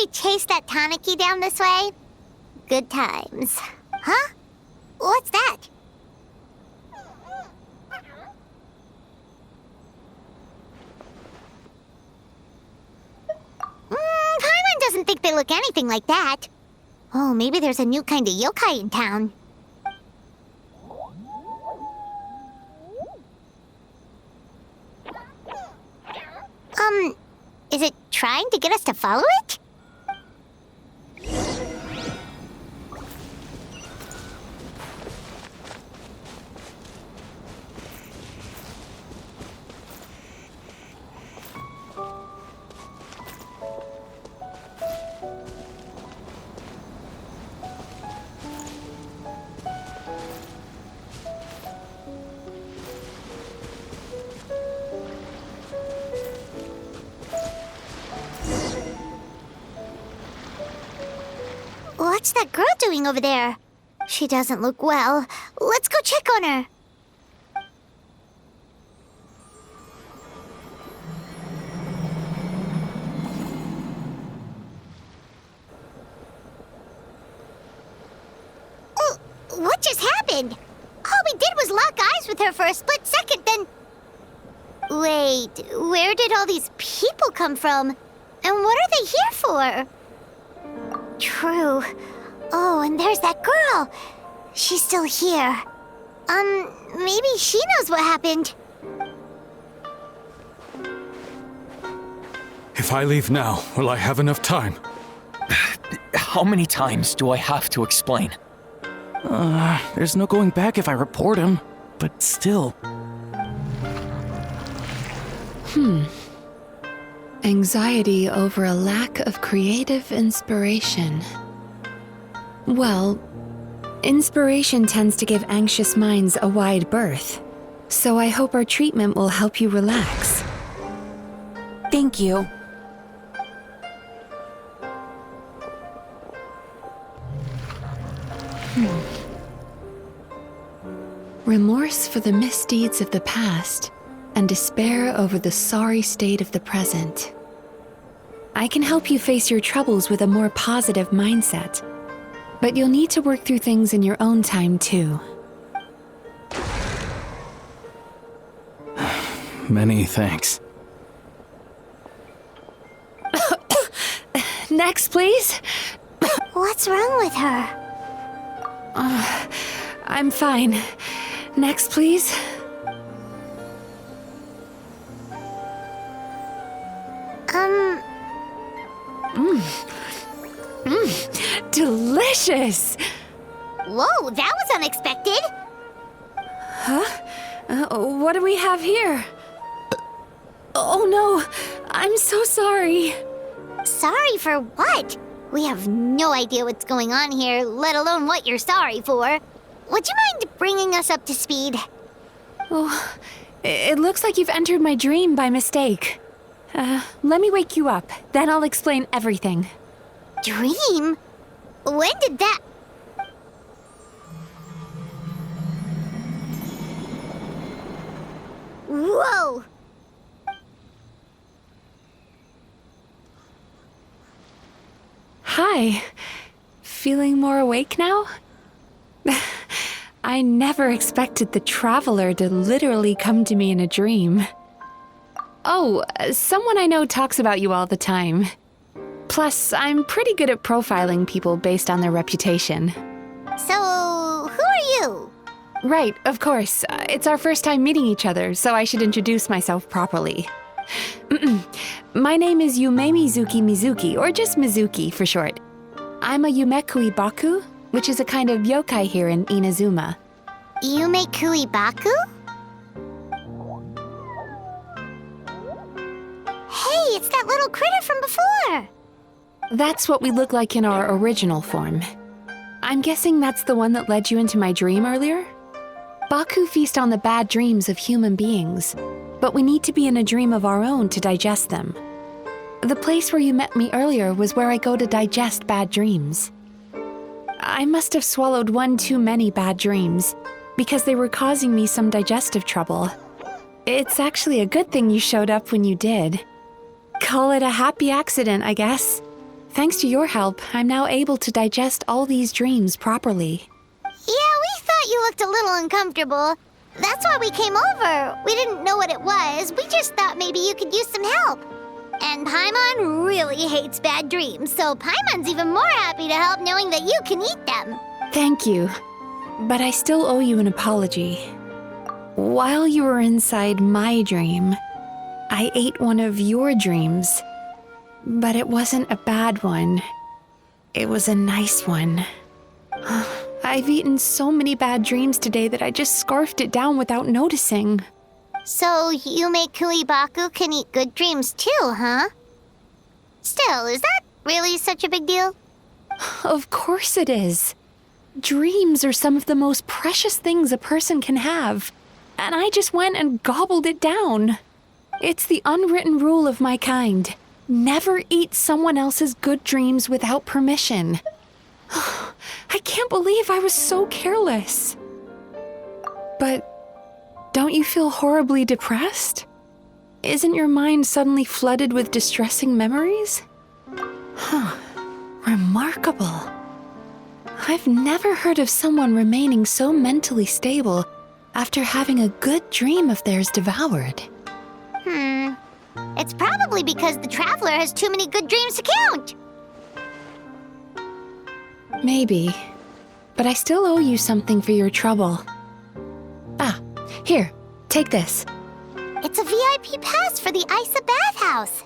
we chase that Tanuki down this way? Good times. Huh? What's that? Paimon doesn't think they look anything like that. Oh, maybe there's a new kind of yokai in town. Is it trying to get us to follow it? What's that girl doing over there? She doesn't look well. Let's go check on her. What just happened? All we did was lock eyes with her for a split second, then... Wait, where did all these people come from? And what are they here for? True. Oh, and there's that girl. She's still here. Maybe she knows what happened. If I leave now, will I have enough time? How many times do I have to explain? There's no going back if I report him. But still. Anxiety over a lack of creative inspiration. Well, inspiration tends to give anxious minds a wide berth. So I hope our treatment will help you relax. Thank you. Remorse for the misdeeds of the past, and despair over the sorry state of the present. I can help you face your troubles with a more positive mindset, but you'll need to work through things in your own time too. Many thanks. Next, please. What's wrong with her? I'm fine. Next, please. Delicious! Whoa, that was unexpected. What do we have here? Oh no, I'm so sorry. Sorry for what? We have no idea what's going on here, let alone what you're sorry for. Would you mind bringing us up to speed? Oh, it looks like you've entered my dream by mistake. Let me wake you up, then I'll explain everything. Dream? When did that... Whoa! Hi. Feeling more awake now? I never expected the Traveler to literally come to me in a dream. Oh, someone I know talks about you all the time. Plus, I'm pretty good at profiling people based on their reputation. So, who are you? Right, of course. It's our first time meeting each other, so I should introduce myself properly. My name is Yume Mizuki, or just Mizuki for short. I'm a Yumekui Baku, which is a kind of yokai here in Inazuma. Yumekui Baku? Hey, it's that little critter from before! That's what we look like in our original form. I'm guessing that's the one that led you into my dream earlier? Baku feast on the bad dreams of human beings, but we need to be in a dream of our own to digest them. The place where you met me earlier was where I go to digest bad dreams. I must have swallowed one too many bad dreams, because they were causing me some digestive trouble. It's actually a good thing you showed up when you did. Call it a happy accident, I guess. Thanks to your help, I'm now able to digest all these dreams properly. Yeah, we thought you looked a little uncomfortable. That's why we came over. We didn't know what it was. We just thought maybe you could use some help. And Paimon really hates bad dreams, so Paimon's even more happy to help knowing that you can eat them. Thank you. But I still owe you an apology. While you were inside my dream, I ate one of your dreams. But it wasn't a bad one. It was a nice one. I've eaten so many bad dreams today that I just scarfed it down without noticing. So Yume Kuibaku can eat good dreams too, huh? Still, is that really such a big deal? Of course it is. Dreams are some of the most precious things a person can have. And I just went and gobbled it down. It's the unwritten rule of my kind. Never eat someone else's good dreams without permission. I can't believe I was so careless. But don't you feel horribly depressed? Isn't your mind suddenly flooded with distressing memories? Remarkable. I've never heard of someone remaining so mentally stable after having a good dream of theirs devoured. It's probably because the traveler has too many good dreams to count. Maybe. But I still owe you something for your trouble. Ah, here, take this. It's a VIP pass for the Isa bathhouse.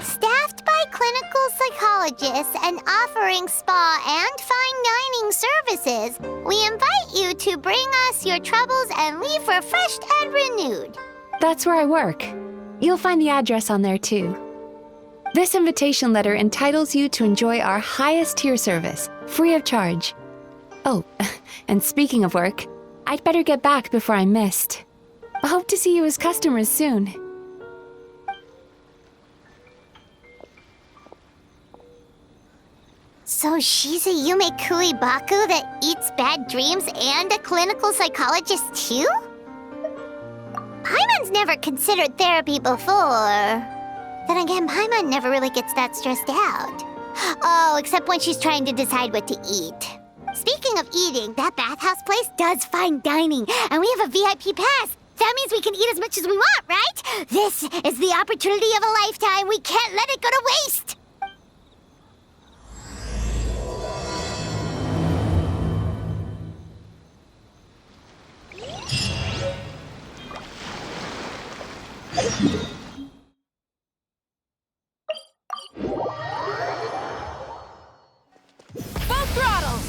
Staffed by clinical psychologists and offering spa and fine dining services, we invite you to bring us your troubles and leave refreshed and renewed. That's where I work. You'll find the address on there too. This invitation letter entitles you to enjoy our highest tier service, free of charge. Oh, and speaking of work, I'd better get back before I'm missed. I hope to see you as customers soon. So she's a Yume Kuibaku that eats bad dreams and a clinical psychologist too? Paimon's never considered therapy before. Then again, Paimon never really gets that stressed out. Oh, except when she's trying to decide what to eat. Speaking of eating, that bathhouse place does fine dining, and we have a VIP pass. That means we can eat as much as we want, right? This is the opportunity of a lifetime. We can't let it go to waste. Full throttle!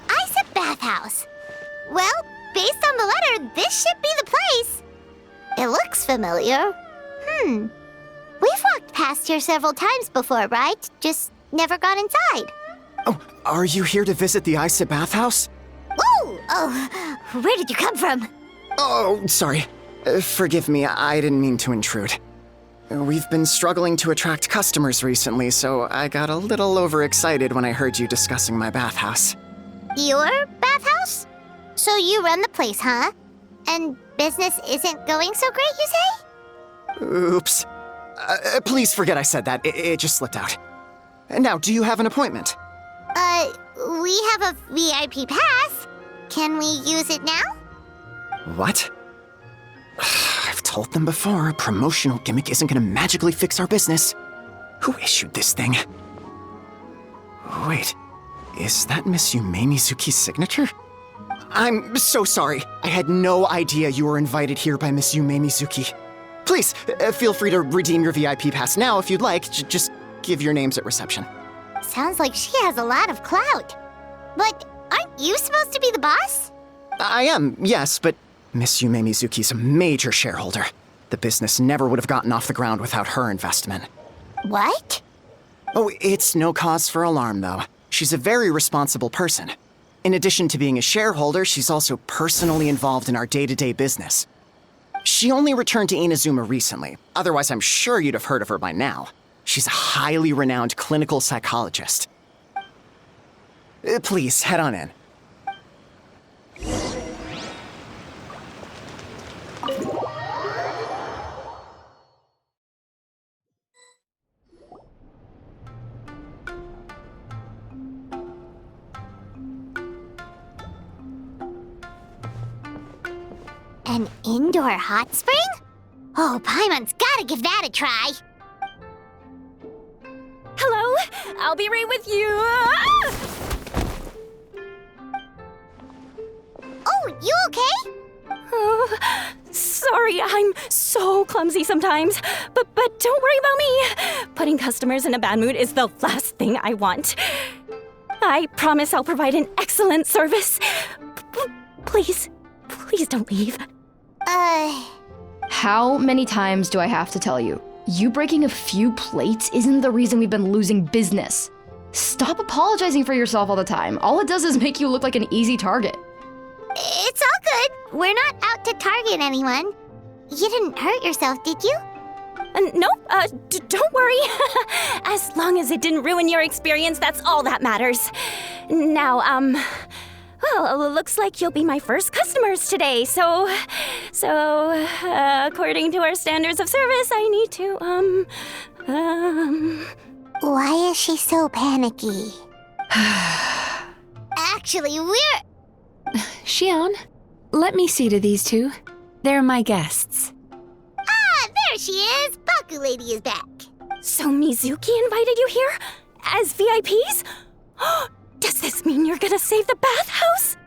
Isa bathhouse. Well, based on the letter, this should be the place. It looks familiar. We've walked past here several times before, right? Just never got inside. Oh, are you here to visit the Isa bathhouse? Ooh! Oh, where did you come from? Oh, sorry. Forgive me, I didn't mean to intrude. We've been struggling to attract customers recently, so I got a little overexcited when I heard you discussing my bathhouse. Your bathhouse? So you run the place, huh? And business isn't going so great, you say? Oops. Please forget I said that. It just slipped out. Now, do you have an appointment? We have a VIP pass. Can we use it now? What? I've told them before, a promotional gimmick isn't gonna magically fix our business. Who issued this thing? Wait, is that Miss Yume Mizuki's signature? I'm so sorry. I had no idea you were invited here by Miss Yume Mizuki. Please, feel free to redeem your VIP pass now if you'd like. Just give your names at reception. Sounds like she has a lot of clout. But aren't you supposed to be the boss? I am, yes, but Miss Yume Mizuki's a major shareholder. The business never would have gotten off the ground without her investment. What? Oh, it's no cause for alarm, though. She's a very responsible person. In addition to being a shareholder, she's also personally involved in our day-to-day business. She only returned to Inazuma recently. Otherwise, I'm sure you'd have heard of her by now. She's a highly renowned clinical psychologist. Please, head on in. An indoor hot spring? Oh, Paimon's gotta give that a try. Hello, I'll be right with you. Oh, you okay? Oh, sorry, I'm so clumsy sometimes. But don't worry about me. Putting customers in a bad mood is the last thing I want. I promise I'll provide an excellent service. Please don't leave. How many times do I have to tell you? You breaking a few plates isn't the reason we've been losing business. Stop apologizing for yourself all the time. All it does is make you look like an easy target. It's all good. We're not out to target anyone. You didn't hurt yourself, did you? Nope, don't worry. As long as it didn't ruin your experience, that's all that matters. Now, well, looks like you'll be my first customers today, so, according to our standards of service, I need to, Why is she so panicky? Actually, we're... Shion, let me see to these two. They're my guests. Ah, there she is! Baku Lady is back. So Mizuki invited you here? As VIPs? Does this mean you're gonna save the bathhouse?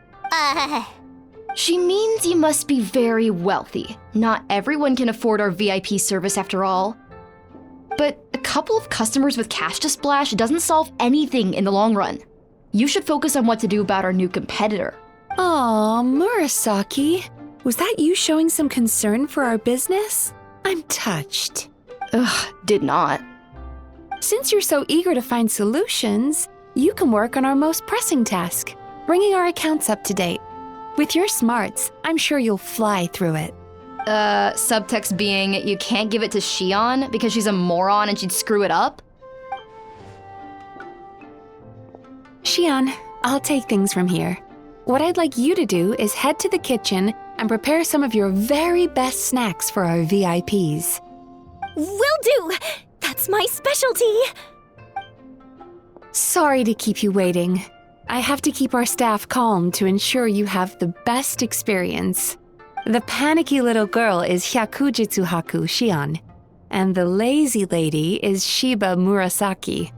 She means you must be very wealthy. Not everyone can afford our VIP service after all. But a couple of customers with cash to splash doesn't solve anything in the long run. You should focus on what to do about our new competitor. Aw, Murasaki. Was that you showing some concern for our business? I'm touched. Ugh, did not. Since you're so eager to find solutions, you can work on our most pressing task, bringing our accounts up to date. With your smarts, I'm sure you'll fly through it. Subtext being, you can't give it to Shion because she's a moron and she'd screw it up? Shion, I'll take things from here. What I'd like you to do is head to the kitchen and prepare some of your very best snacks for our VIPs. Will do! That's my specialty! Sorry to keep you waiting. I have to keep our staff calm to ensure you have the best experience. The panicky little girl is Hyakujitsu Haku Shion, and the lazy lady is Shiba Murasaki.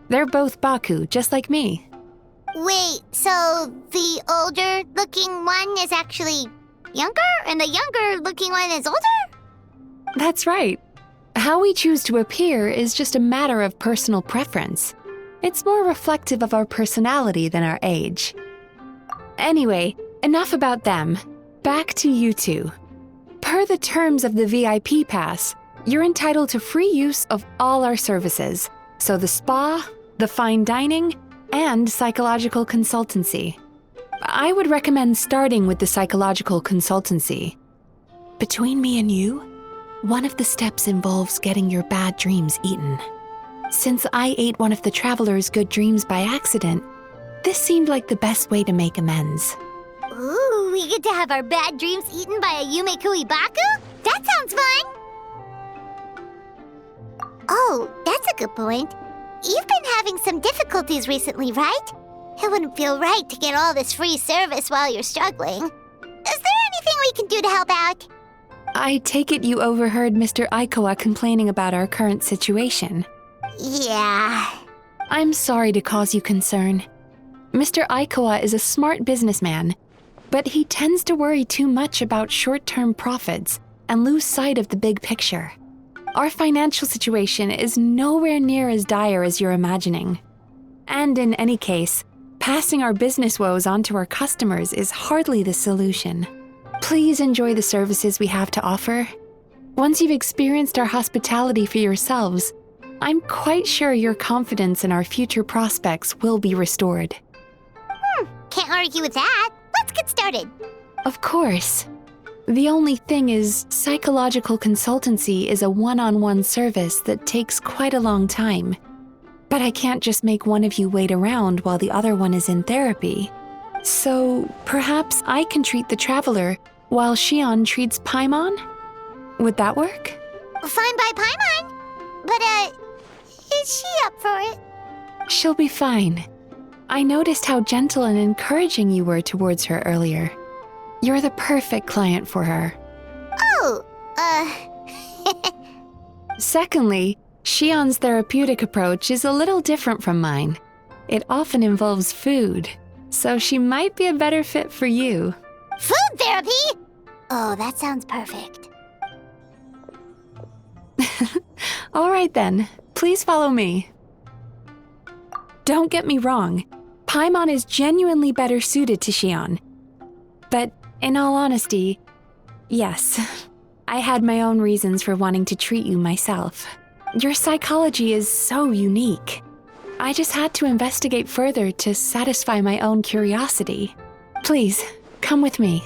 They're both Baku, just like me. Wait, so the older-looking one is actually younger, and the younger-looking one is older? That's right. How we choose to appear is just a matter of personal preference. It's more reflective of our personality than our age. Anyway, enough about them. Back to you two. Per the terms of the VIP pass, you're entitled to free use of all our services. So the spa, the fine dining, and psychological consultancy. I would recommend starting with the psychological consultancy. Between me and you, one of the steps involves getting your bad dreams eaten. Since I ate one of the traveler's good dreams by accident, this seemed like the best way to make amends. Ooh, we get to have our bad dreams eaten by a Yume Kui Baku? That sounds fun! Oh, that's a good point. You've been having some difficulties recently, right? It wouldn't feel right to get all this free service while you're struggling. Is there anything we can do to help out? I take it you overheard Mr. Aikawa complaining about our current situation. Yeah. I'm sorry to cause you concern. Mr. Aikawa is a smart businessman, but he tends to worry too much about short-term profits and lose sight of the big picture. Our financial situation is nowhere near as dire as you're imagining. And in any case, passing our business woes on to our customers is hardly the solution. Please enjoy the services we have to offer. Once you've experienced our hospitality for yourselves, I'm quite sure your confidence in our future prospects will be restored. Can't argue with that. Let's get started. Of course. The only thing is, psychological consultancy is a one-on-one service that takes quite a long time. But I can't just make one of you wait around while the other one is in therapy. So perhaps I can treat the traveler while Xion treats Paimon? Would that work? Fine by Paimon. But, is she up for it? She'll be fine. I noticed how gentle and encouraging you were towards her earlier. You're the perfect client for her. Oh, Secondly, Xion's therapeutic approach is a little different from mine. It often involves food, so she might be a better fit for you. Food therapy? Oh, that sounds perfect. All right then, please follow me. Don't get me wrong, Paimon is genuinely better suited to Xion. But in all honesty, yes, I had my own reasons for wanting to treat you myself. Your psychology is so unique. I just had to investigate further to satisfy my own curiosity. Please, come with me.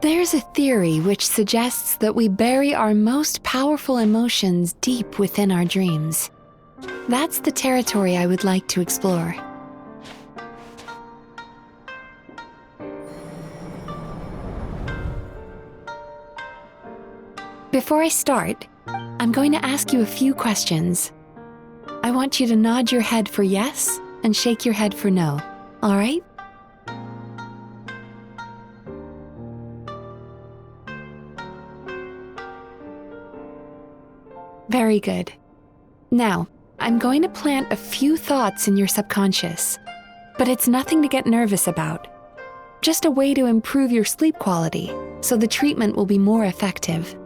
There's a theory which suggests that we bury our most powerful emotions deep within our dreams. That's the territory I would like to explore. Before I start, I'm going to ask you a few questions. I want you to nod your head for yes and shake your head for no, all right? Very good. Now, I'm going to plant a few thoughts in your subconscious, but it's nothing to get nervous about. Just a way to improve your sleep quality, so the treatment will be more effective.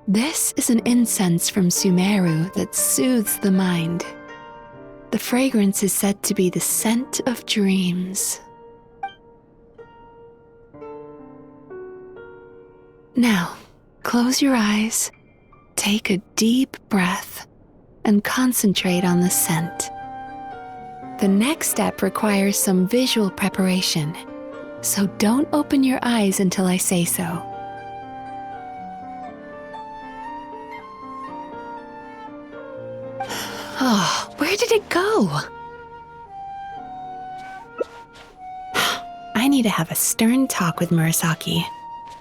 This is an incense from Sumeru that soothes the mind. The fragrance is said to be the scent of dreams. Now, close your eyes, take a deep breath, and concentrate on the scent. The next step requires some visual preparation, so don't open your eyes until I say so. Oh, where did it go? I need to have a stern talk with Murasaki.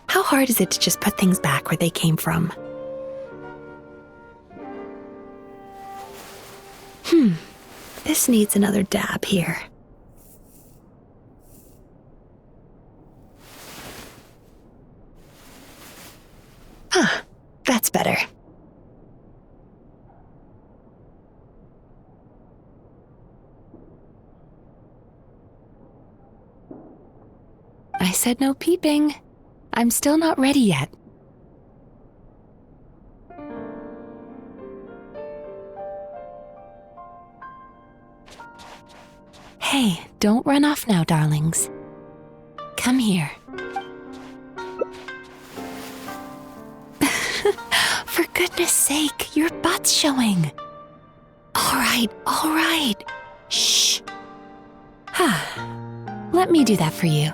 How hard is it to just put things back where they came from? This needs another dab here. That's better. I said no peeping. I'm still not ready yet. Hey, don't run off now, darlings. Come here. For goodness sake, your butt's showing. All right. Shh. Let me do that for you.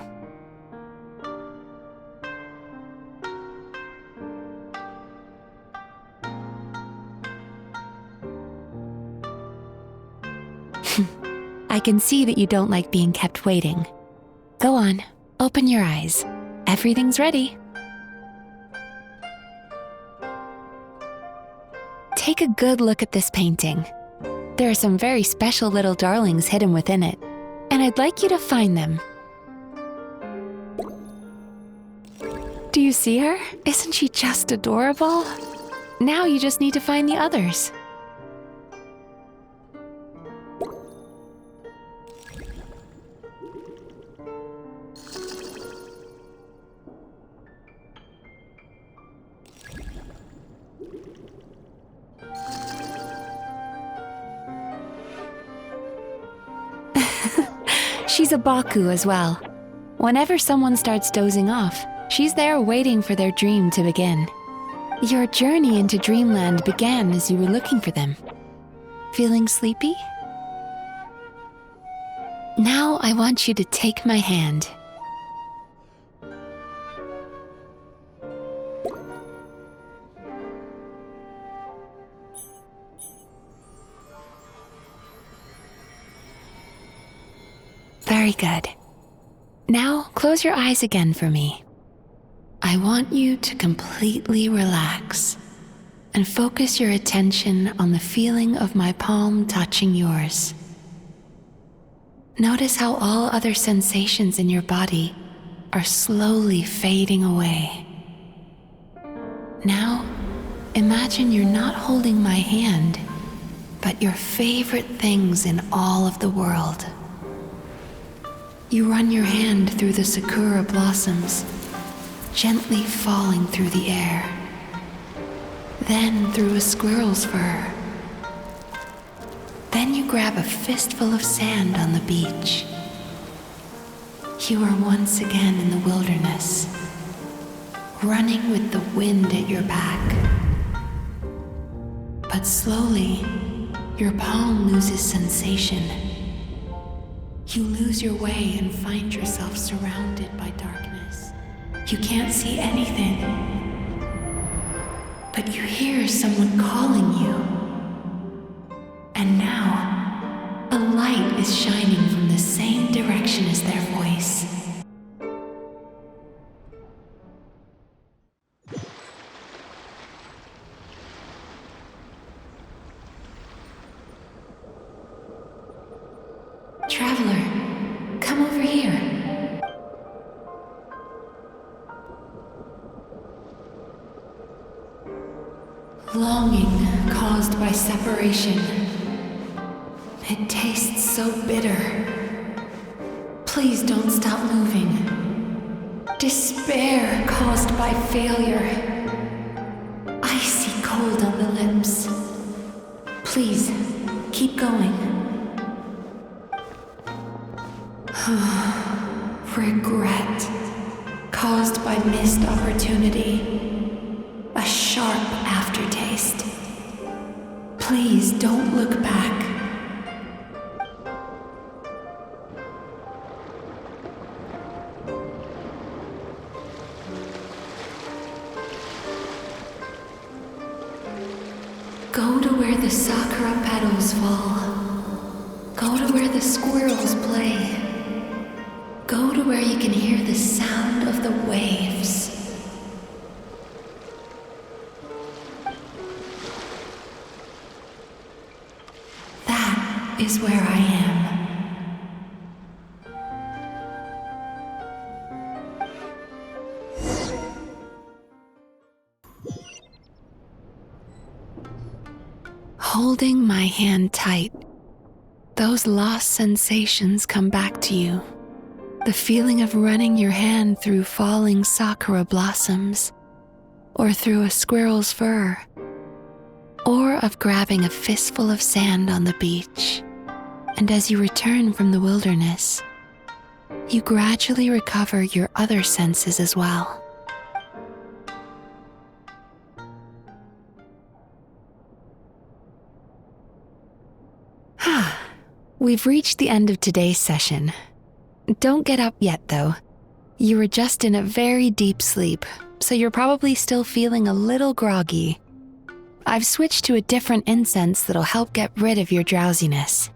I can see that you don't like being kept waiting. Go on, open your eyes. Everything's ready. Take a good look at this painting. There are some very special little darlings hidden within it, and I'd like you to find them. Do you see her? Isn't she just adorable? Now you just need to find the others. She's a Baku as well. Whenever someone starts dozing off, she's there waiting for their dream to begin. Your journey into Dreamland began as you were looking for them. Feeling sleepy? Now I want you to take my hand. Very good. Now close your eyes again for me. I want you to completely relax and focus your attention on the feeling of my palm touching yours. Notice how all other sensations in your body are slowly fading away. Now, imagine you're not holding my hand, but your favorite things in all of the world. You run your hand through the sakura blossoms, gently falling through the air. Then through a squirrel's fur. Then you grab a fistful of sand on the beach. You are once again in the wilderness, running with the wind at your back. But slowly, your palm loses sensation. You lose your way and find yourself surrounded by darkness. You can't see anything, but you hear someone calling you. And now, a light is shining from the same direction as their voice. Traveler, come over here. Longing caused by separation. It tastes so bitter. Please don't stop moving. Despair caused by failure. Icy cold on the lips. Please, keep going. Regret caused by missed opportunity. A sharp aftertaste. Please don't look back. Go to where the sakura petals fall. Go to where the squirrels play. Go to where you can hear the sound of the waves. That is where I am. Holding my hand tight, those lost sensations come back to you. The feeling of running your hand through falling sakura blossoms, or through a squirrel's fur, or of grabbing a fistful of sand on the beach. And as you return from the wilderness, you gradually recover your other senses as well. We've reached the end of today's session. Don't get up yet, though. You were just in a very deep sleep, so you're probably still feeling a little groggy. I've switched to a different incense that'll help get rid of your drowsiness.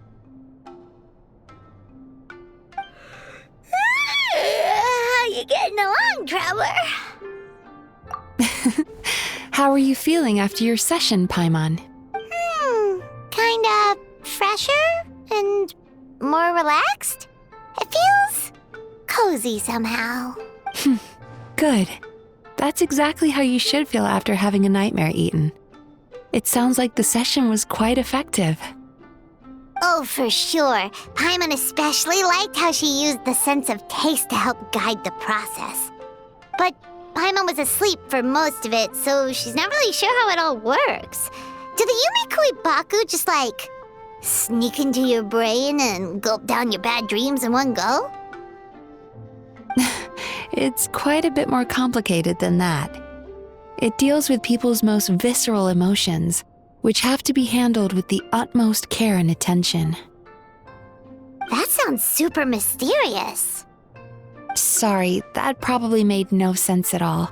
How you getting along, Traveler? How are you feeling after your session, Paimon? Kinda fresher and more relaxed. It feels cozy somehow. Good. That's exactly how you should feel after having a nightmare eaten. It sounds like the session was quite effective. Oh, for sure. Paimon especially liked how she used the sense of taste to help guide the process. But Paimon was asleep for most of it, so she's not really sure how it all works. Do the Yumikui Baku just, Sneak into your brain and gulp down your bad dreams in one go? It's quite a bit more complicated than that. It deals with people's most visceral emotions, which have to be handled with the utmost care and attention. That sounds super mysterious. Sorry, that probably made no sense at all.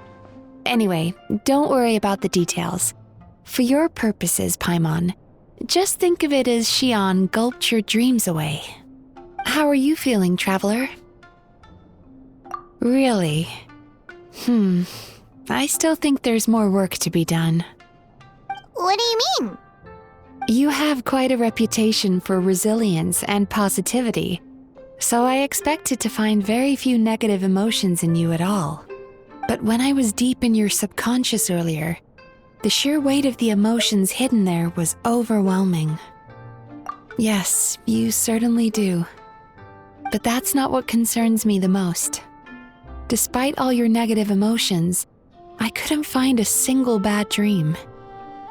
Anyway, don't worry about the details. For your purposes, Paimon, just think of it as Xion gulped your dreams away. How are you feeling, Traveler? Really? I still think there's more work to be done. What do you mean? You have quite a reputation for resilience and positivity, so I expected to find very few negative emotions in you at all. But when I was deep in your subconscious earlier, the sheer weight of the emotions hidden there was overwhelming. Yes, you certainly do. But that's not what concerns me the most. Despite all your negative emotions, I couldn't find a single bad dream.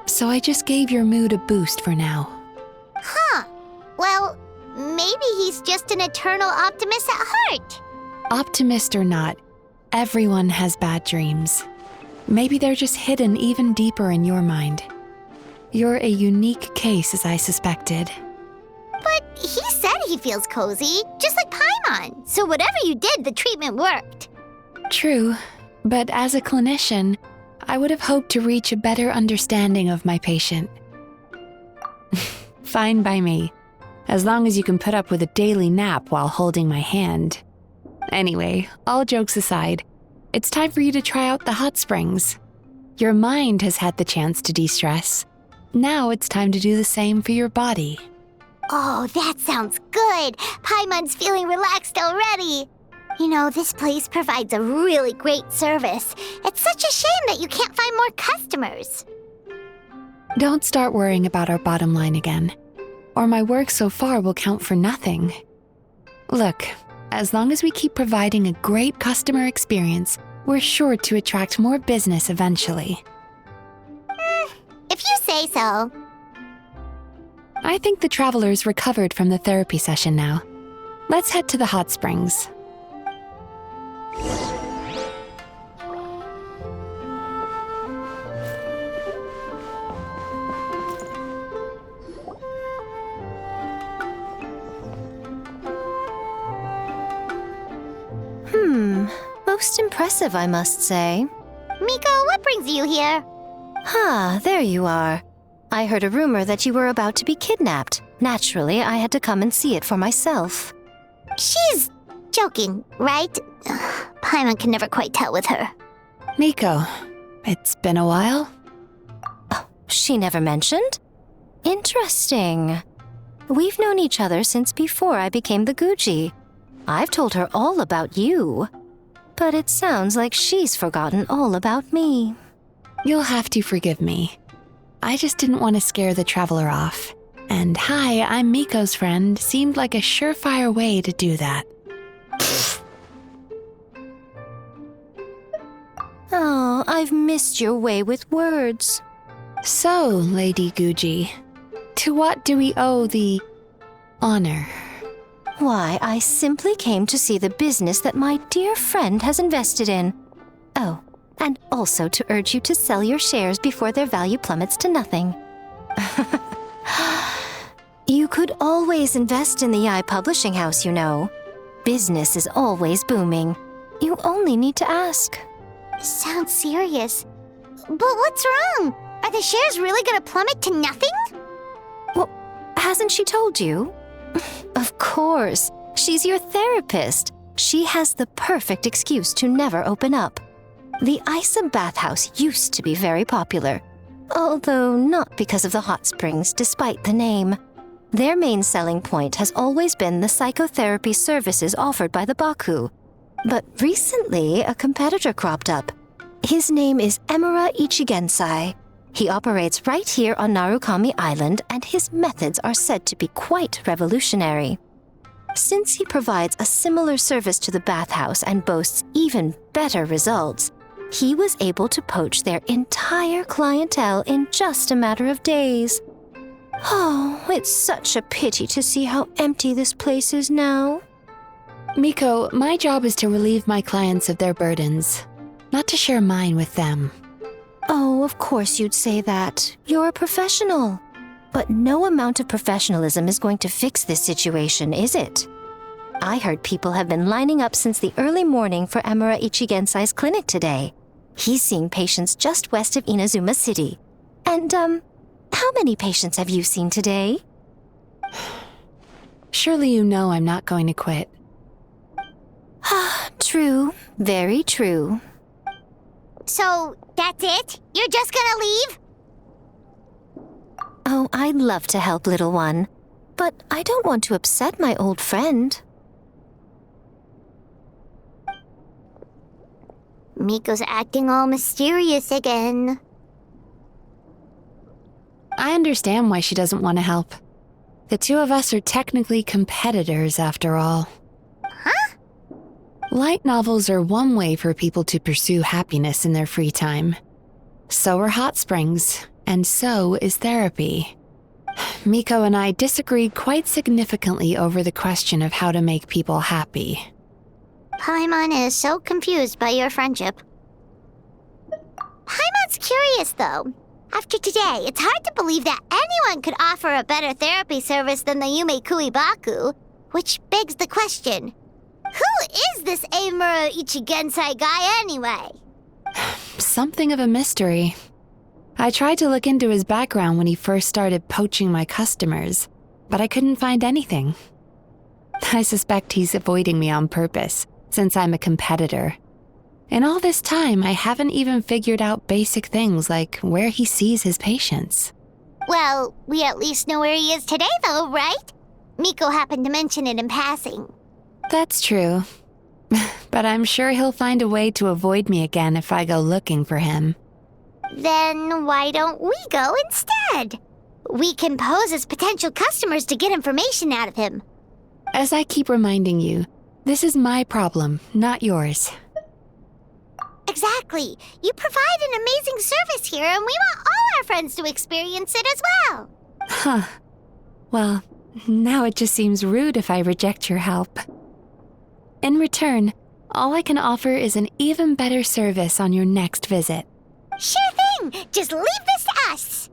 So I just gave your mood a boost for now. Huh. Well, maybe he's just an eternal optimist at heart. Optimist or not, everyone has bad dreams. Maybe they're just hidden even deeper in your mind. You're a unique case, as I suspected. But he said he feels cozy, just like Paimon. So whatever you did, the treatment worked. True, but as a clinician, I would have hoped to reach a better understanding of my patient. Fine by me, as long as you can put up with a daily nap while holding my hand. Anyway, all jokes aside, it's time for you to try out the hot springs. Your mind has had the chance to de-stress. Now it's time to do the same for your body. Oh, that sounds good. Paimon's feeling relaxed already. You know, this place provides a really great service. It's such a shame that you can't find more customers. Don't start worrying about our bottom line again, or my work so far will count for nothing. Look, as long as we keep providing a great customer experience, we're sure to attract more business eventually. If you say so. I think the traveler's recovered from the therapy session now. Let's head to the hot springs. Most impressive, I must say. Miko, what brings you here? There you are. I heard a rumor that you were about to be kidnapped. Naturally, I had to come and see it for myself. She's joking, right? Paimon can never quite tell with her. Miko, it's been a while. She never mentioned? Interesting. We've known each other since before I became the Guji. I've told her all about you. But it sounds like she's forgotten all about me. You'll have to forgive me. I just didn't want to scare the traveler off. And hi, I'm Miko's friend seemed like a surefire way to do that. Oh, I've missed your way with words. So, Lady Guji, to what do we owe the honor? Why, I simply came to see the business that my dear friend has invested in. Oh, and also to urge you to sell your shares before their value plummets to nothing. You could always invest in the Yi publishing house, you know. Business is always booming. You only need to ask. Sounds serious. But what's wrong? Are the shares really gonna plummet to nothing? Well, hasn't she told you? Of course. She's your therapist. She has the perfect excuse to never open up. The Isa bathhouse used to be very popular, although not because of the hot springs, despite the name. Their main selling point has always been the psychotherapy services offered by the Baku. But recently, a competitor cropped up. His name is Emura Ichigensai. He operates right here on Narukami Island, and his methods are said to be quite revolutionary. Since he provides a similar service to the bathhouse and boasts even better results, he was able to poach their entire clientele in just a matter of days. Oh, it's such a pity to see how empty this place is now. Miko, my job is to relieve my clients of their burdens, not to share mine with them. Oh, of course you'd say that. You're a professional. But no amount of professionalism is going to fix this situation, is it? I heard people have been lining up since the early morning for Amura Ichigensai's clinic today. He's seeing patients just west of Inazuma City. And, how many patients have you seen today? Surely you know I'm not going to quit. True. Very true. So, that's it? You're just gonna leave? Oh, I'd love to help, little one. But I don't want to upset my old friend. Miko's acting all mysterious again. I understand why she doesn't want to help. The two of us are technically competitors, after all. Huh? Light novels are one way for people to pursue happiness in their free time. So are hot springs, and so is therapy. Miko and I disagreed quite significantly over the question of how to make people happy. Paimon is so confused by your friendship. Paimon's curious, though. After today, it's hard to believe that anyone could offer a better therapy service than the Yume Baku, which begs the question, who is this Amura Ichigensai guy anyway? Something of a mystery. I tried to look into his background when he first started poaching my customers, but I couldn't find anything. I suspect he's avoiding me on purpose, since I'm a competitor. In all this time, I haven't even figured out basic things like where he sees his patients. Well, we at least know where he is today, though, right? Miko happened to mention it in passing. That's true. But I'm sure he'll find a way to avoid me again if I go looking for him. Then why don't we go instead? We can pose as potential customers to get information out of him. As I keep reminding you, this is my problem, not yours. Exactly. You provide an amazing service here, and we want all our friends to experience it as well. Huh. Well, now it just seems rude if I reject your help. In return, all I can offer is an even better service on your next visit. Sure thing! Just leave this to us!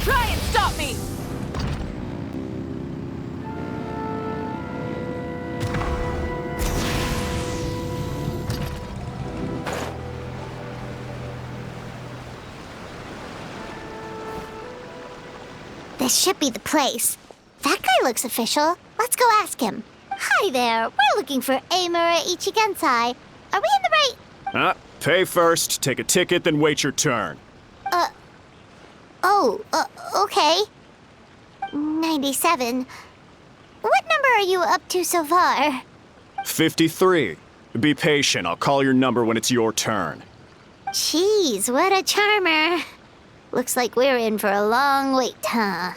Try and stop me! This should be the place. That guy looks official. Let's go ask him. Hi there. We're looking for Amura Ichigensai. Are we in the right... Pay first, take a ticket, then wait your turn. Okay. 97. What number are you up to so far? 53. Be patient, I'll call your number when it's your turn. Jeez, what a charmer. Looks like we're in for a long wait, huh?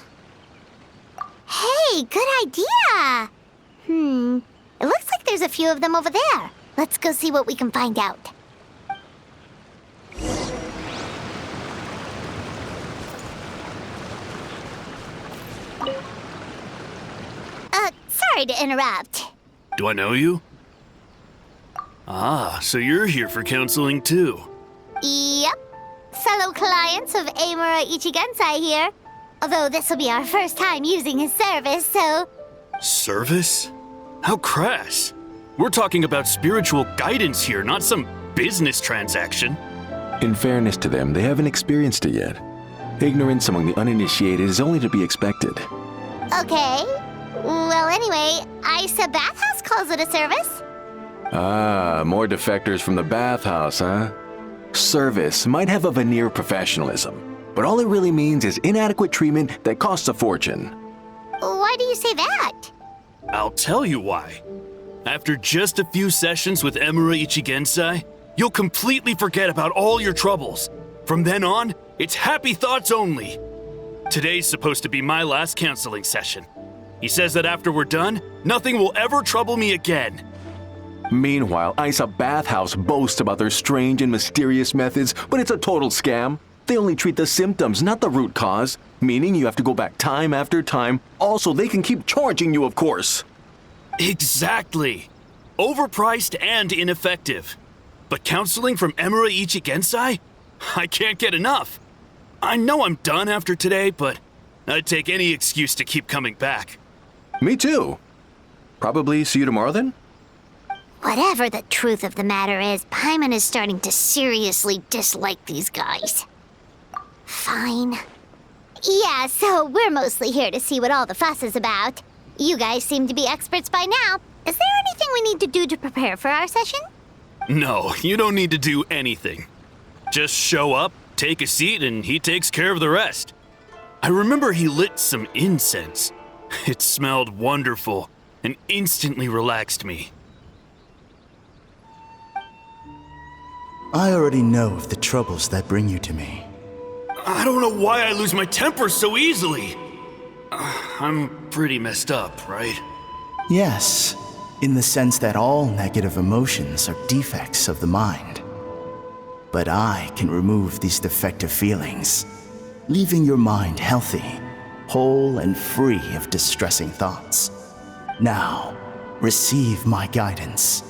Hey, good idea! It looks like there's a few of them over there. Let's go see what we can find out. Sorry to interrupt. Do I know you? Ah, so you're here for counseling too. Yep. Fellow clients of Amura Ichigensai here. Although this will be our first time using his service, so... Service? How crass. We're talking about spiritual guidance here, not some business transaction. In fairness to them, they haven't experienced it yet. Ignorance among the uninitiated is only to be expected. Okay. Well, anyway, Isa Bathhouse calls it a service. Ah, more defectors from the bathhouse, huh? Service might have a veneer of professionalism, but all it really means is inadequate treatment that costs a fortune. Why do you say that? I'll tell you why. After just a few sessions with Amura Ichigensai, you'll completely forget about all your troubles. From then on, it's happy thoughts only. Today's supposed to be my last counseling session. He says that after we're done, nothing will ever trouble me again. Meanwhile, Isa Bathhouse boasts about their strange and mysterious methods, but it's a total scam. They only treat the symptoms, not the root cause, meaning you have to go back time after time. Also, they can keep charging you, of course. Exactly. Overpriced and ineffective. But counseling from Emura Ichigensai? I can't get enough. I know I'm done after today, but I'd take any excuse to keep coming back. Me too. Probably see you tomorrow then? Whatever the truth of the matter is, Paimon is starting to seriously dislike these guys. Fine. Yeah, so we're mostly here to see what all the fuss is about. You guys seem to be experts by now. Is there anything we need to do to prepare for our session? No, you don't need to do anything. Just show up, take a seat, and he takes care of the rest. I remember he lit some incense. It smelled wonderful and instantly relaxed me. I already know of the troubles that bring you to me. I don't know why I lose my temper so easily. I'm pretty messed up, right? Yes, in the sense that all negative emotions are defects of the mind. But I can remove these defective feelings, leaving your mind healthy, whole and free of distressing thoughts. Now, receive my guidance.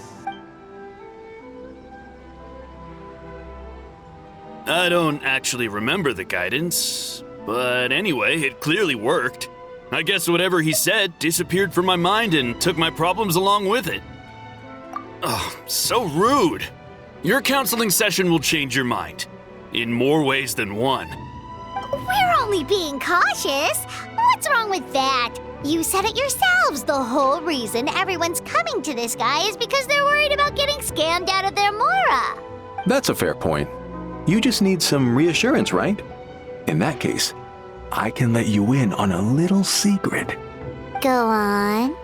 I don't actually remember the guidance, but anyway, it clearly worked. I guess whatever he said disappeared from my mind and took my problems along with it. Oh, so rude. Your counseling session will change your mind, in more ways than one. We're only being cautious. What's wrong with that? You said it yourselves. The whole reason everyone's coming to this guy is because they're worried about getting scammed out of their Mora. That's a fair point. You just need some reassurance, right? In that case, I can let you in on a little secret. Go on.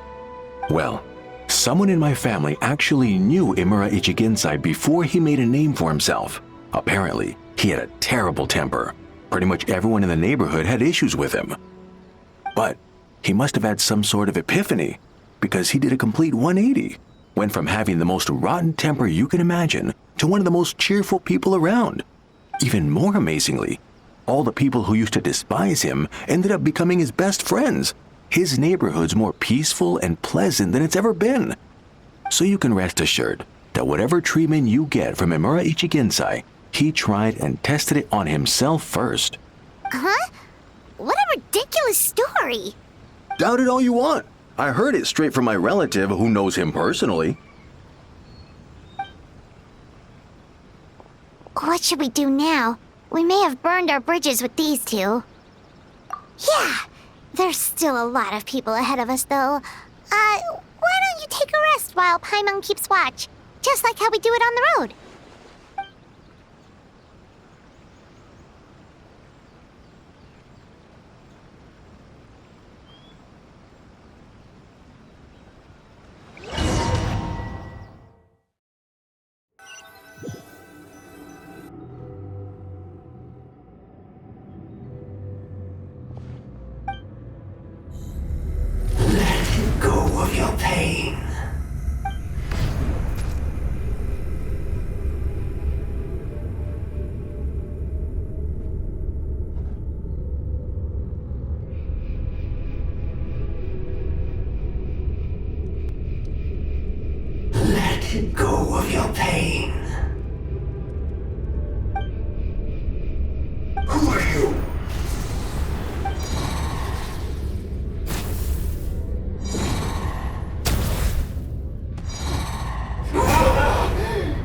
Well, someone in my family actually knew Emura Ichigensai before he made a name for himself. Apparently, he had a terrible temper. Pretty much everyone in the neighborhood had issues with him. But he must have had some sort of epiphany, because he did a complete 180. Went from having the most rotten temper you can imagine to one of the most cheerful people around. Even more amazingly, all the people who used to despise him ended up becoming his best friends. His neighborhood's more peaceful and pleasant than it's ever been. So you can rest assured that whatever treatment you get from Emura Ichigensai, he tried and tested it on himself first. Huh? What a ridiculous story. Doubt it all you want. I heard it straight from my relative who knows him personally. What should we do now? We may have burned our bridges with these two. Yeah, there's still a lot of people ahead of us, though. Why don't you take a rest while Paimon keeps watch? Just like how we do it on the road. Go of your pain. Let go of your pain. Who are you?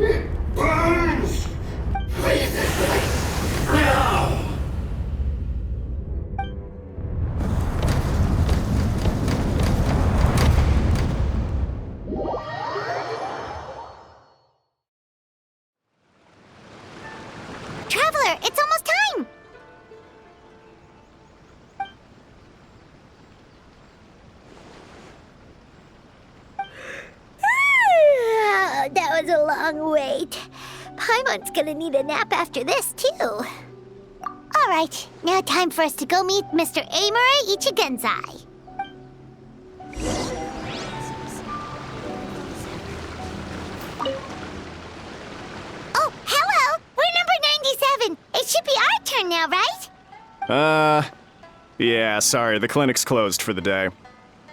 It burns! Leave this place now! Traveler, it's almost time! That was a long wait. Paimon's gonna need a nap after this, too. All Alright, now time for us to go meet Mr. Amura Ichigenzai. Oh, hello! We're number 97. It should be our turn now, right? Yeah, sorry, the clinic's closed for the day.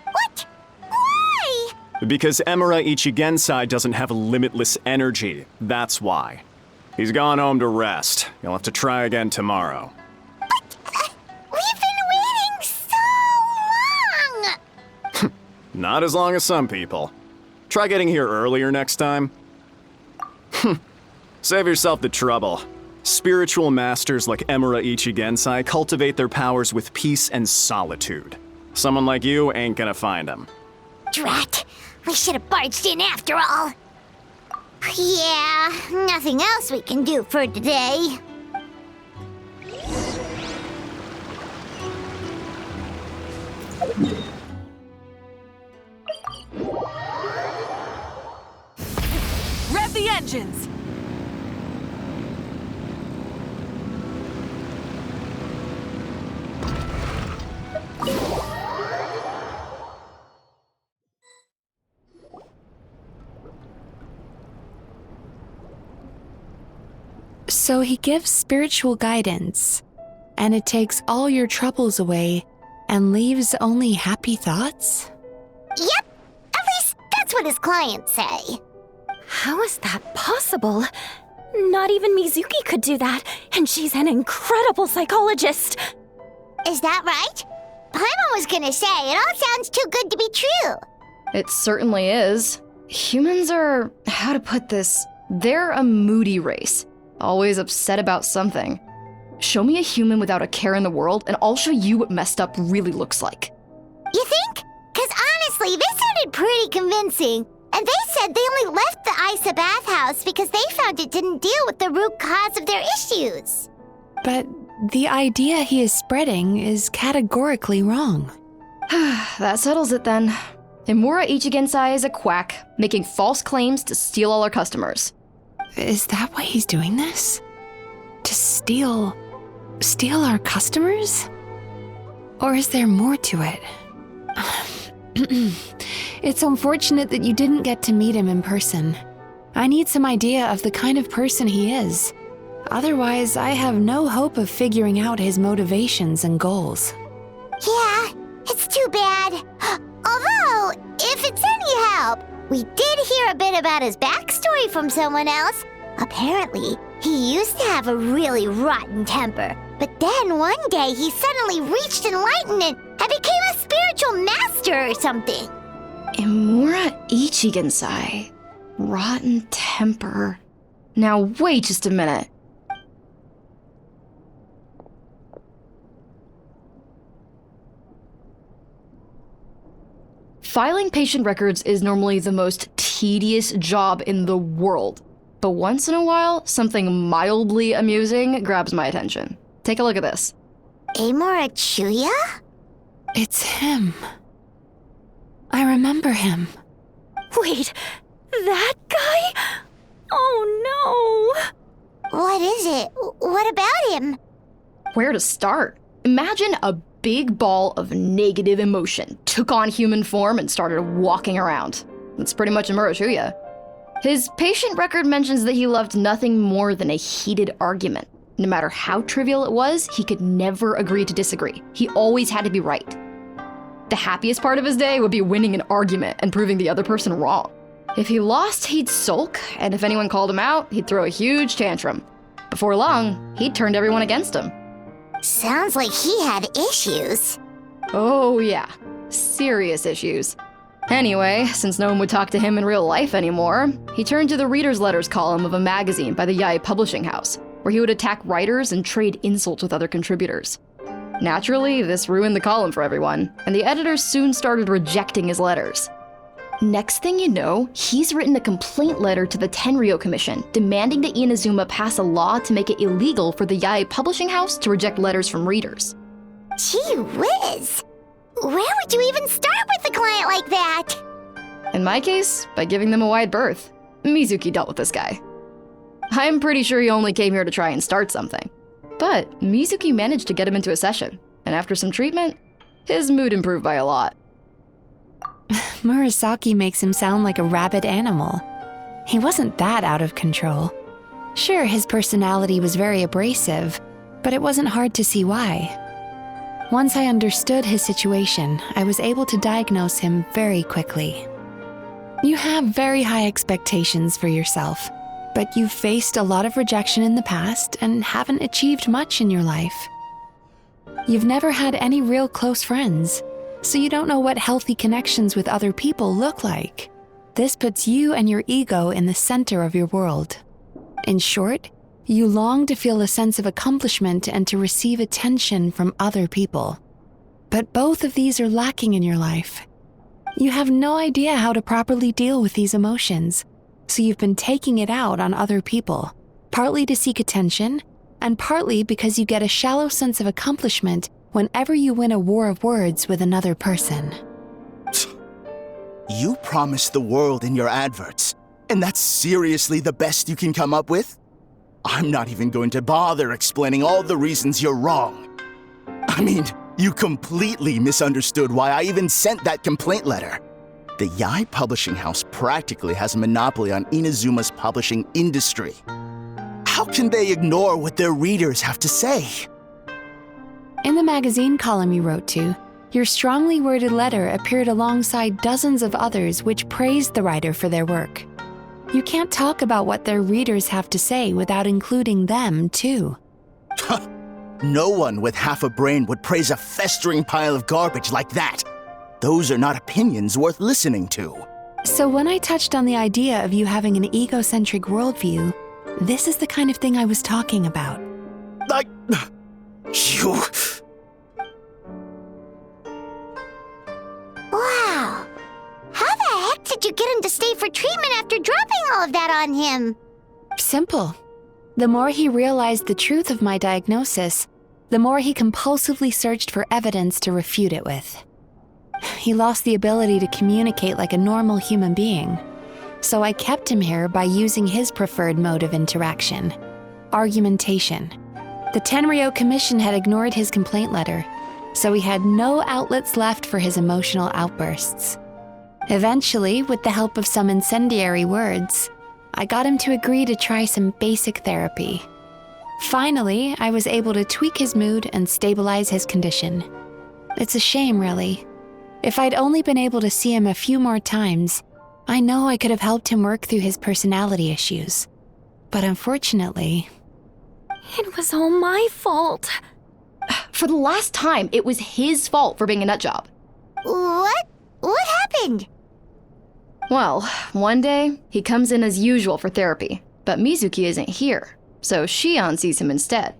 What? Why? Because Emura Ichigensai doesn't have limitless energy, that's why. He's gone home to rest. You'll have to try again tomorrow. But, we've been waiting so long! Not as long as some people. Try getting here earlier next time. Save yourself the trouble. Spiritual masters like Emura Ichigensai cultivate their powers with peace and solitude. Someone like you ain't gonna find them. Drat! We should have barged in after all. Yeah, nothing else we can do for today. Rev the engines! So he gives spiritual guidance, and it takes all your troubles away and leaves only happy thoughts? Yep, at least that's what his clients say. How is that possible? Not even Mizuki could do that, and she's an incredible psychologist. Is that right? Paimon was gonna say, it all sounds too good to be true. It certainly is. Humans are, how to put this, they're a moody race. Always upset about something. Show me a human without a care in the world, and I'll show you what messed up really looks like. You think? Because honestly, this sounded pretty convincing. And they said they only left the Isa bathhouse because they found it didn't deal with the root cause of their issues. But the idea he is spreading is categorically wrong. That settles it then. Emura Ichigensai is a quack, making false claims to steal all our customers. Is that why he's doing this? To steal our customers? Or is there more to it? It's unfortunate that you didn't get to meet him in person. I need some idea of the kind of person he is. Otherwise, I have no hope of figuring out his motivations and goals. Yeah, it's too bad. Although, if it's any help, we did hear a bit about his backstory from someone else. Apparently, he used to have a really rotten temper. But then one day he suddenly reached enlightenment and became a spiritual master or something. Emura Ichigensai. Rotten temper. Now wait just a minute. Filing patient records is normally the most tedious job in the world. But once in a while, something mildly amusing grabs my attention. Take a look at this. Amura Chuya? It's him. I remember him. Wait, that guy? Oh no! What is it? What about him? Where to start? Imagine a big ball of negative emotion took on human form and started walking around. That's pretty much Emura Chuya. His patient record mentions that he loved nothing more than a heated argument. No matter how trivial it was, he could never agree to disagree. He always had to be right. The happiest part of his day would be winning an argument and proving the other person wrong. If he lost, he'd sulk, and if anyone called him out, he'd throw a huge tantrum. Before long, he'd turned everyone against him. Sounds like he had issues. Oh yeah, serious issues. Anyway, since no one would talk to him in real life anymore, he turned to the reader's letters column of a magazine by the Yae Publishing House, where he would attack writers and trade insults with other contributors. Naturally, this ruined the column for everyone, and the editors soon started rejecting his letters. Next thing you know, he's written a complaint letter to the Tenryo Commission, demanding that Inazuma pass a law to make it illegal for the Yae Publishing House to reject letters from readers. Gee whiz! Where would you even start with a client like that? In my case, by giving them a wide berth. Mizuki dealt with this guy. I'm pretty sure he only came here to try and start something. But Mizuki managed to get him into a session, and after some treatment, his mood improved by a lot. Murasaki makes him sound like a rabid animal. He wasn't that out of control. Sure, his personality was very abrasive, but it wasn't hard to see why. Once I understood his situation, I was able to diagnose him very quickly. You have very high expectations for yourself, but you've faced a lot of rejection in the past and haven't achieved much in your life. You've never had any real close friends, so you don't know what healthy connections with other people look like. This puts you and your ego in the center of your world. In short, you long to feel a sense of accomplishment and to receive attention from other people. But both of these are lacking in your life. You have no idea how to properly deal with these emotions, so you've been taking it out on other people, partly to seek attention, and partly because you get a shallow sense of accomplishment whenever you win a war of words with another person. You promised the world in your adverts, and that's seriously the best you can come up with? I'm not even going to bother explaining all the reasons you're wrong. I mean, you completely misunderstood why I even sent that complaint letter. The Yai Publishing House practically has a monopoly on Inazuma's publishing industry. How can they ignore what their readers have to say? In the magazine column you wrote to, your strongly worded letter appeared alongside dozens of others which praised the writer for their work. You can't talk about what their readers have to say without including them, too. No one with half a brain would praise a festering pile of garbage like that. Those are not opinions worth listening to. So when I touched on the idea of you having an egocentric worldview, this is the kind of thing I was talking about. You... Wow. How the heck did you get him to stay for treatment after dropping all of that on him? Simple. The more he realized the truth of my diagnosis, the more he compulsively searched for evidence to refute it with. He lost the ability to communicate like a normal human being, so I kept him here by using his preferred mode of interaction, argumentation. The Tenryou Commission had ignored his complaint letter, so he had no outlets left for his emotional outbursts. Eventually, with the help of some incendiary words, I got him to agree to try some basic therapy. Finally, I was able to tweak his mood and stabilize his condition. It's a shame, really. If I'd only been able to see him a few more times, I know I could have helped him work through his personality issues. But unfortunately... It was all my fault. For the last time, it was his fault for being a nutjob. What? What happened? Well, one day, he comes in as usual for therapy, but Mizuki isn't here, so Shion sees him instead.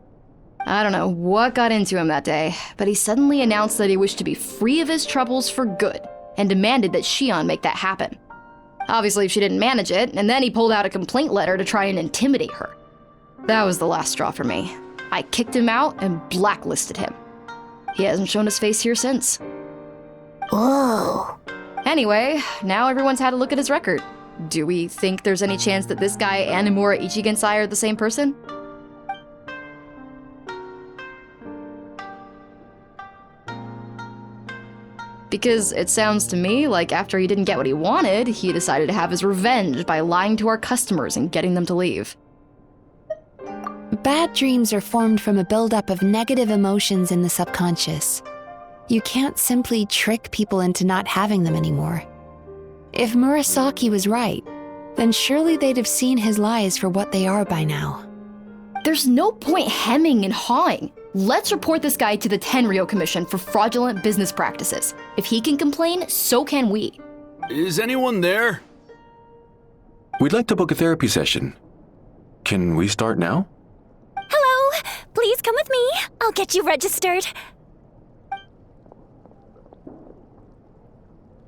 I don't know what got into him that day, but he suddenly announced that he wished to be free of his troubles for good, and demanded that Shion make that happen. Obviously, she didn't manage it, and then he pulled out a complaint letter to try and intimidate her. That was the last straw for me. I kicked him out and blacklisted him. He hasn't shown his face here since. Whoa. Anyway, now everyone's had a look at his record. Do we think there's any chance that this guy and Imura Ichigensai are the same person? Because it sounds to me like after he didn't get what he wanted, he decided to have his revenge by lying to our customers and getting them to leave. Bad dreams are formed from a buildup of negative emotions in the subconscious. You can't simply trick people into not having them anymore. If Murasaki was right, then surely they'd have seen his lies for what they are by now. There's no point hemming and hawing. Let's report this guy to the Tenryou Commission for fraudulent business practices. If he can complain, so can we. Is anyone there? We'd like to book a therapy session. Can we start now? Hello! Please come with me. I'll get you registered.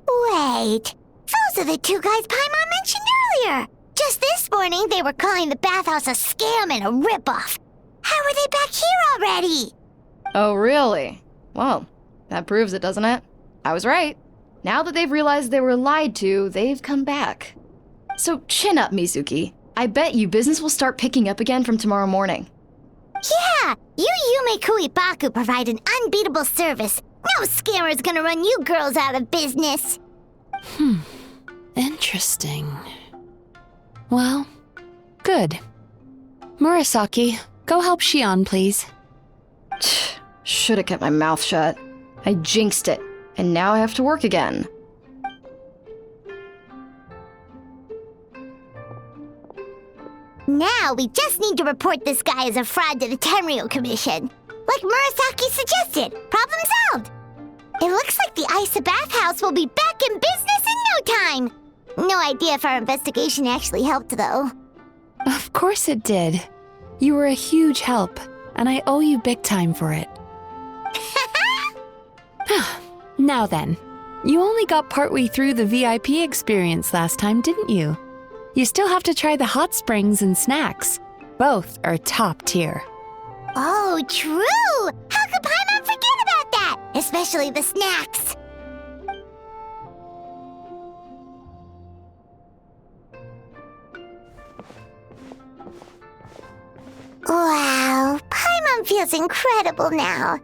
Wait. Those are the two guys Paimon mentioned earlier. Just this morning, they were calling the bathhouse a scam and a ripoff. How are they back here already? Oh, really? Well, that proves it, doesn't it? I was right. Now that they've realized they were lied to, they've come back. So chin up, Mizuki. I bet you business will start picking up again from tomorrow morning. Yeah, you Yume Kuibaku provide an unbeatable service. No scammer's gonna run you girls out of business. Interesting. Well, good. Murasaki, go help Shion, please. Should've kept my mouth shut. I jinxed it, and now I have to work again. Now we just need to report this guy as a fraud to the Tenryo Commission. Like Murasaki suggested. Problem solved. It looks like the Isa bathhouse will be back in business in no time. No idea if our investigation actually helped, though. Of course it did. You were a huge help, and I owe you big time for it. Now then, you only got partway through the VIP experience last time, didn't you? You still have to try the hot springs and snacks. Both are top tier. Oh, true! How could Paimon forget about that? Especially the snacks. Wow, Paimon feels incredible now.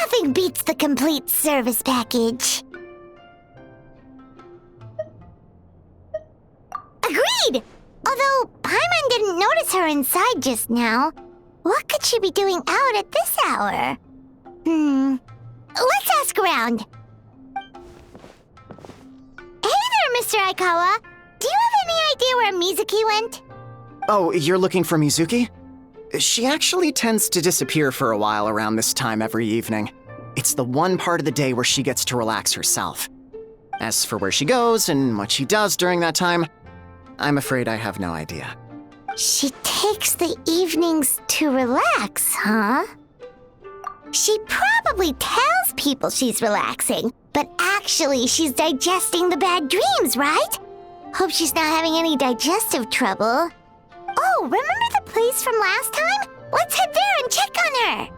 Nothing beats the complete service package. Agreed! Although Paimon didn't notice her inside just now. What could she be doing out at this hour? Let's ask around. Hey there, Mr. Aikawa. Do you have any idea where Mizuki went? Oh, you're looking for Mizuki? She actually tends to disappear for a while around this time every evening. It's the one part of the day where she gets to relax herself. As for where she goes and what she does during that time, I'm afraid I have no idea. She takes the evenings to relax, huh? She probably tells people she's relaxing, but actually she's digesting the bad dreams, right? Hope she's not having any digestive trouble. Oh, remember the place from last time? Let's head there and check on her.